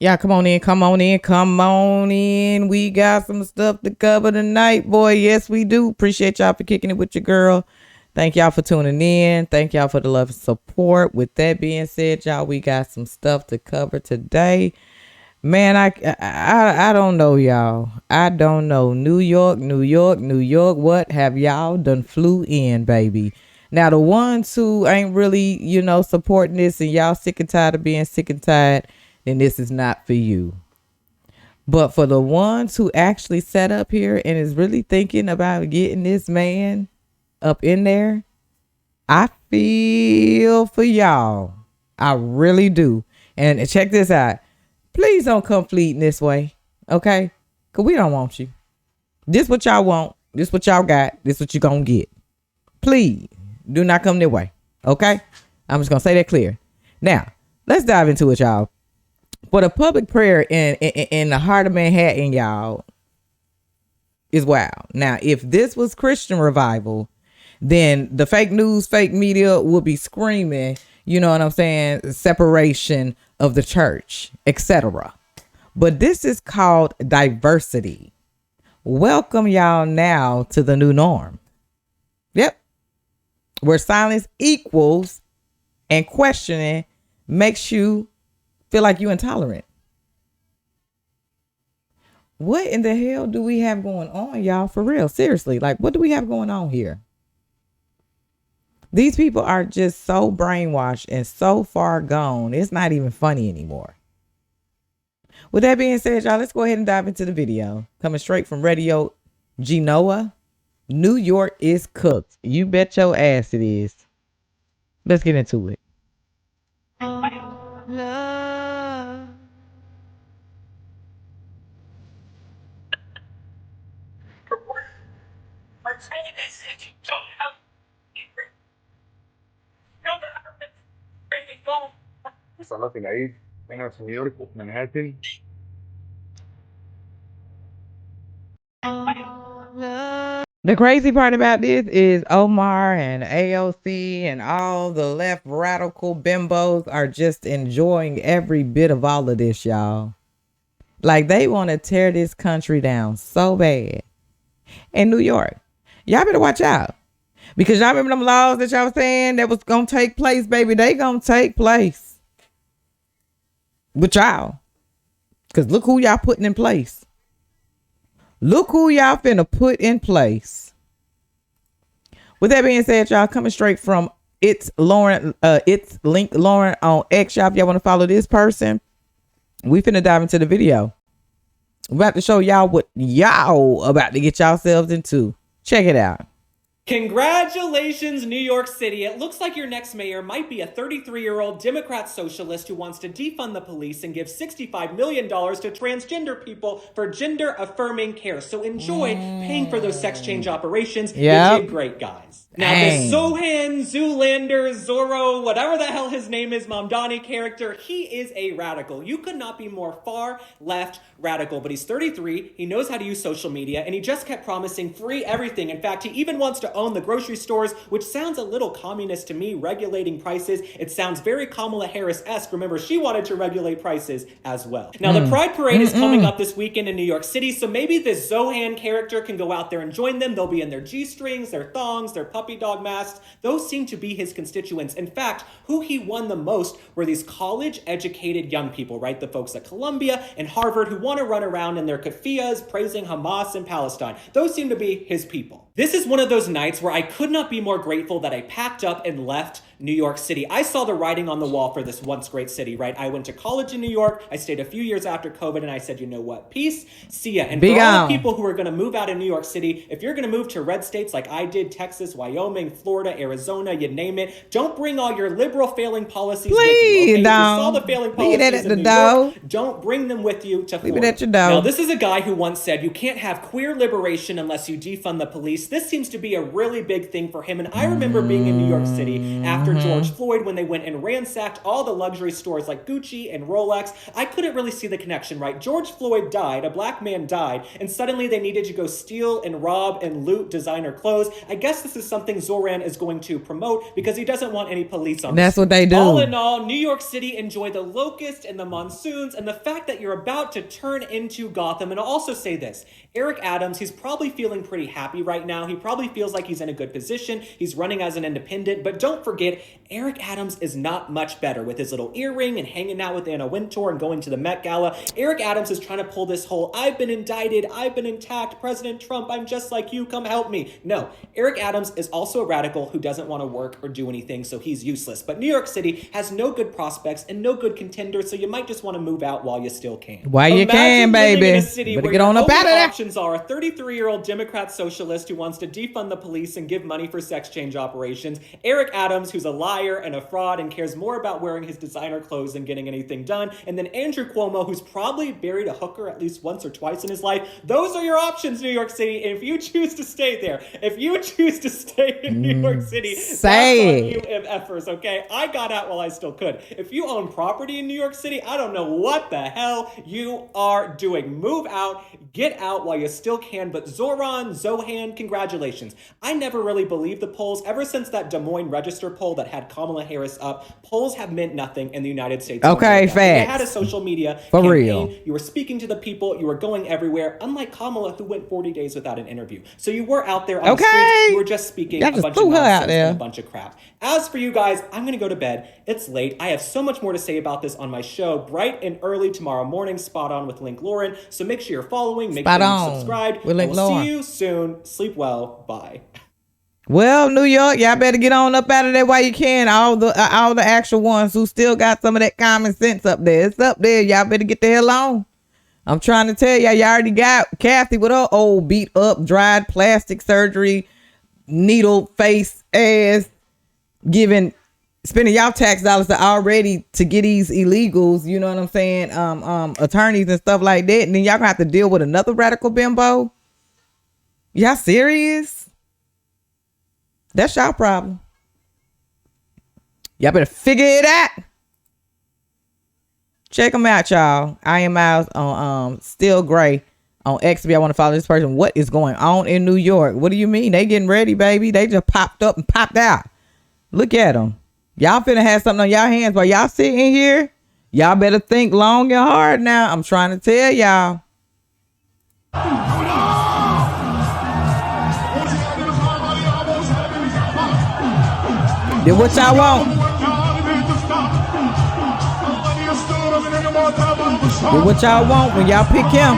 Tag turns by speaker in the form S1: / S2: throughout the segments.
S1: Y'all come on in, come on in, come on in. We got some stuff to cover tonight, boy. Yes, we do. Appreciate y'all for kicking it with your girl. Thank y'all for tuning in. Thank y'all for the love and support. With that being said, y'all, we got some stuff to cover today. Man, I don't know, y'all. I don't know. New York, New York, New York. What have y'all done flew in, baby? Now, the ones who ain't really, supporting this and y'all sick and tired of being sick and tired, then this is not for you. But for the ones who actually sat up here and is really thinking about getting this man up in there, I feel for y'all. I really do. And check this out. Please don't come fleeting this way, okay? Because we don't want you. This what y'all want. This what y'all got. This what you gonna get. Please do not come their way, okay? I'm just gonna say that clear. Now, let's dive into it, y'all. For the public prayer in the heart of Manhattan, y'all, is wild. Now, if this was Christian revival, then the fake news, fake media would be screaming, you know what I'm saying, separation of the church, etc. But this is called diversity. Welcome y'all now to the new norm. Yep. Where silence equals and questioning makes you feel like you're intolerant. What in the hell do we have going on, y'all? For real, seriously, like what do we have going on here? These people are just so brainwashed and so far gone. It's not even funny anymore. With that being said, y'all, let's go ahead and dive into the video. Coming straight from Radio Genoa. New York is cooked. You bet your ass it is. Let's get into it.
S2: Love.
S3: صلاة العيد هنا في نيويورك في منهاتن.
S1: The crazy part about this is Omar and AOC and all the left radical bimbos are just enjoying every bit of all of this, y'all. Like they want to tear this country down so bad. In New York, y'all better watch out. Because y'all remember them laws that y'all was saying that was going to take place, baby. They going to take place. With y'all. Because look who y'all putting in place. Look who y'all finna put in place. With that being said, y'all, coming straight from It's Lauren, it's Link Lauren on X, y'all. If y'all want to follow this person, we finna dive into the video. We're about to show y'all what y'all about to get yourselves into. Check it out.
S4: Congratulations, New York City. It looks like your next mayor might be a 33-year-old Democrat socialist who wants to defund the police and give $65 million to transgender people for gender-affirming care. So enjoy paying for those sex change operations.
S1: Yep.
S4: You did great, guys. Now, this Zohran, Zoolander, Zorro, whatever the hell his name is, Mamdani character, he is a radical. You could not be more far left radical, but he's 33, he knows how to use social media, and he just kept promising free everything. In fact, he even wants to own the grocery stores, which sounds a little communist to me, regulating prices. It sounds very Kamala Harris-esque. Remember, she wanted to regulate prices as well. Now, the Pride Parade is coming up this weekend in New York City, so maybe this Zohan character can go out there and join them. They'll be in their G-strings, their thongs, their puppy dog masks. Those seem to be his constituents. In fact, who he won the most were these college-educated young people, right? The folks at Columbia and Harvard who want to run around in their keffiyehs praising Hamas and Palestine. Those seem to be his people. This is one of those nights where I could not be more grateful that I packed up and left New York City. I saw the writing on the wall for this once great city, right? I went to college in New York. I stayed a few years after COVID, and I said, you know what? Peace. See ya. And for all the people who are going to move out of New York City, if you're going to move to red states like I did, Texas, Wyoming, Florida, Arizona, you name it, don't bring all your liberal failing policies with you. Okay? If you saw the failing policies in New York, don't bring them with you to Florida.
S1: Leave it at your door.
S4: Now, this is a guy who once said, you can't have queer liberation unless you defund the police. police. This seems to be a really big thing for him. And I remember being in New York City after George Floyd when they went and ransacked all the luxury stores like Gucci and Rolex. I couldn't really see the connection, right? George Floyd died, a black man died, and suddenly they needed to go steal and rob and loot designer clothes. I guess this is something Zohran is going to promote because he doesn't want any police on.
S1: That's what they do.
S4: All in all, New York City, enjoy the locusts and the monsoons and the fact that you're about to turn into Gotham. And I'll also say this, Eric Adams, he's probably feeling pretty happy right now. He probably feels like he's in a good position. He's running as an independent, but don't forget, Eric Adams is not much better with his little earring and hanging out with Anna Wintour and going to the Met Gala. Eric Adams is trying to pull this whole, I've been indicted, I've been attacked, President Trump, I'm just like you, come help me. No, Eric Adams is also a radical who doesn't want to work or do anything, so he's useless. But New York City has no good prospects and no good contenders, so you might just want to move out while you still can.
S1: While you can, baby.
S4: In a city
S1: better
S4: where
S1: get on up out of there.
S4: Options are a 33-year-old Democrat socialist who wants to defund the police and give money for sex change operations, Eric Adams, who's a liar and a fraud and cares more about wearing his designer clothes than getting anything done, and then Andrew Cuomo, who's probably buried a hooker at least once or twice in his life. Those are your options, New York City. And if you choose to stay there, if you choose to stay in New York City, that's on you MFers, okay? I got out while I still could. If you own property in New York City, I don't know what the hell you are doing. Move out, get out while you still can. But Zohran, congratulations. I never really believed the polls. Ever since that Des Moines Register poll that had Kamala Harris up, polls have meant nothing in the United States.
S1: Okay, facts.
S4: You had a social media
S1: for
S4: campaign.
S1: real.
S4: You were speaking to the people. You were going everywhere. Unlike Kamala, who went 40 days without an interview. So you were out there on the streets. You were just speaking a bunch of nonsense and a bunch of crap. As for you guys, I'm going to go to bed. It's late. I have so much more to say about this on my show, bright and early tomorrow morning, Spot On with Link Lauren. So make sure you're following. Make sure you're subscribed. We'll see you soon. Sleep well. Bye.
S1: Well, New York, y'all better get on up out of there while you can. All the actual ones who still got some of that common sense up there. It's up there. Y'all better get the hell on. I'm trying to tell y'all already got Kathy with her old beat up, dried plastic surgery, needle face ass, spending y'all tax dollars to get these illegals, you know what I'm saying, attorneys and stuff like that. And then y'all gonna have to deal with another radical bimbo. Y'all serious? That's y'all problem. Y'all better figure it out. Check them out, y'all. I am Miles on Still Gray on X. If y'all want to follow this person, what is going on in New York? What do you mean? They getting ready, baby. They just popped up and popped out. Look at them. Y'all finna have something on y'all hands while y'all sitting here. Y'all better think long and hard now. I'm trying to tell y'all. Did what y'all want. Did what y'all want when y'all pick him.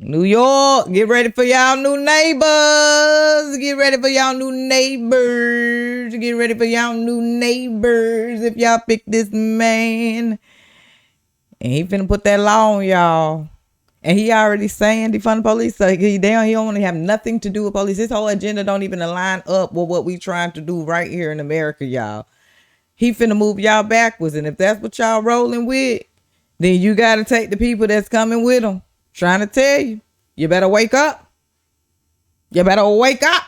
S1: New York, get ready for y'all new neighbors. Get ready for y'all new neighbors. Get ready for y'all new neighbors. If y'all pick this man, and he finna put that law on y'all. And he already saying defund the police. So he don't want to have nothing to do with police. His whole agenda don't even align up with what we trying to do right here in America, y'all. He finna move y'all backwards. And if that's what y'all rolling with, then you got to take the people that's coming with them. Trying to tell you, you better wake up. You better wake up.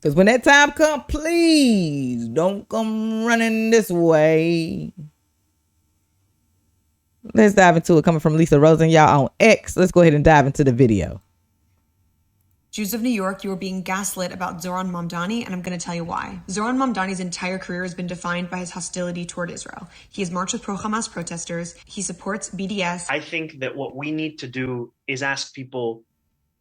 S1: Because when that time comes, please don't come running this way. Let's dive into it. Coming from Lisa Rosen, y'all on X. Let's go ahead and dive into the video.
S2: Jews of New York, you are being gaslit about Zohran Mamdani, and I'm going to tell you why. Zohran Mamdani's entire career has been defined by his hostility toward Israel. He has marched with pro-Hamas protesters. He supports BDS.
S5: I think that what we need to do is ask people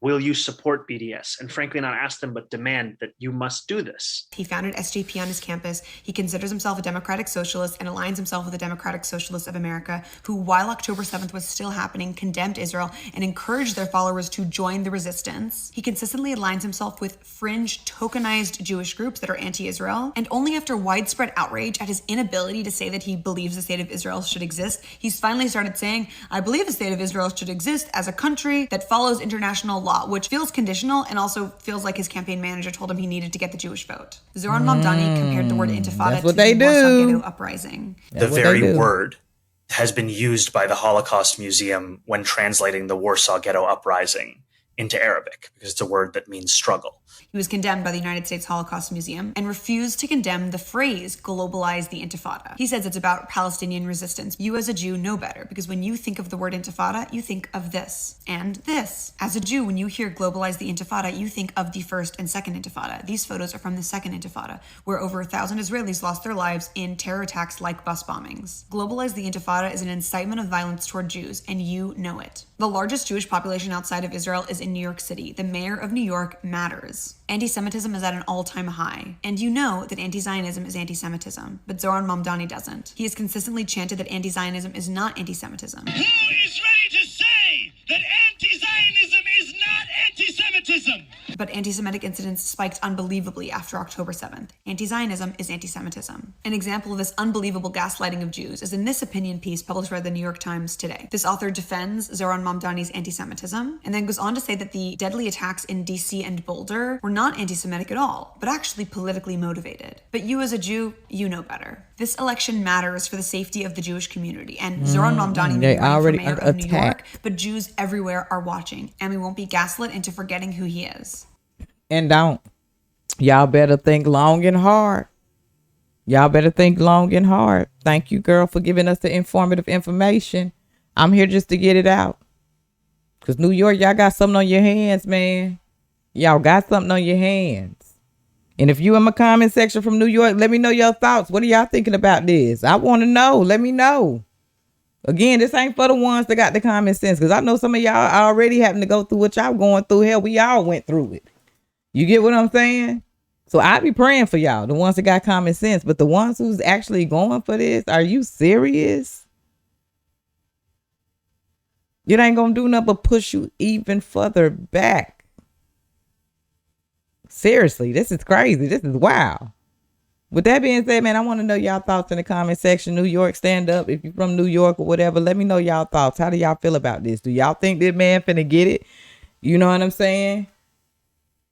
S5: will you support BDS? And frankly, not ask them, but demand that you must do this.
S2: He founded SJP on his campus. He considers himself a democratic socialist and aligns himself with the Democratic Socialists of America, who, while October 7th was still happening, condemned Israel and encouraged their followers to join the resistance. He consistently aligns himself with fringe, tokenized Jewish groups that are anti-Israel. And only after widespread outrage at his inability to say that he believes the state of Israel should exist, he's finally started saying, I believe the state of Israel should exist as a country that follows international law, which feels conditional and also feels like his campaign manager told him he needed to get the Jewish vote. Zohran Mamdani compared the word intifada to the Warsaw Ghetto Uprising.
S6: The very word has been used by the Holocaust Museum when translating the Warsaw Ghetto Uprising into Arabic, because it's a word that means struggle.
S2: He was condemned by the United States Holocaust Museum and refused to condemn the phrase globalize the intifada. He says it's about Palestinian resistance. You as a Jew know better, because when you think of the word intifada, you think of this and this. As a Jew, when you hear globalize the intifada, you think of the first and second intifada. These photos are from the second intifada, where over 1,000 Israelis lost their lives in terror attacks like bus bombings. Globalize the intifada is an incitement of violence toward Jews, and you know it. The largest Jewish population outside of Israel is in New York City. The mayor of New York matters. Anti-Semitism is at an all-time high. And you know that anti-Zionism is anti-Semitism, but Zohran Mamdani doesn't. He has consistently chanted that anti-Zionism is not anti-Semitism.
S7: Who is ready to say that anti-Zionism is not anti-Semitism?
S2: But anti-Semitic incidents spiked unbelievably after October 7th. Anti-Zionism is anti-Semitism. An example of this unbelievable gaslighting of Jews is in this opinion piece published by the New York Times today. This author defends Zohran Mamdani's anti-Semitism and then goes on to say that the deadly attacks in DC and Boulder were not anti-Semitic at all, but actually politically motivated. But you as a Jew, you know better. This election matters for the safety of the Jewish community, and Zohran Mamdani may be running for mayor of New York, but Jews everywhere are watching, and we won't be gaslit into forgetting who he is.
S1: And don't. Y'all better think long and hard. Y'all better think long and hard. Thank you, girl, for giving us the informative information. I'm here just to get it out. Because New York, y'all got something on your hands, man. Y'all got something on your hands. And if you in my comment section from New York, let me know your thoughts. What are y'all thinking about this? I want to know. Let me know. Again, this ain't for the ones that got the common sense, because I know some of y'all already having to go through what y'all going through. Hell, we all went through it. You get what I'm saying? So I be praying for y'all, the ones that got common sense. But the ones who's actually going for this, are you serious? It ain't gonna do nothing but push you even further back. Seriously, this is crazy. This is wild. With that being said, man, I want to know y'all thoughts in the comment section. New York, stand up. If you're from New York or whatever, let me know y'all thoughts. How do y'all feel about this? Do y'all think this man finna get it? You know what I'm saying?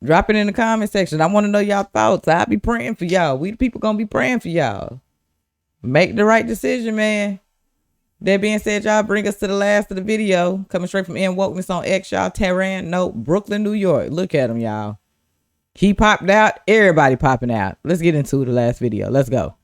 S1: Drop it in the comment section. I want to know y'all thoughts. I'll be praying for y'all. We the people gonna be praying for y'all. Make the right decision, man. That being said, y'all, bring us to the last of the video. Coming straight from N Wokeness on X, y'all. Tehran, no, Brooklyn, New York. Look at him, y'all. He popped out. Everybody popping out. Let's get into the last video. Let's go.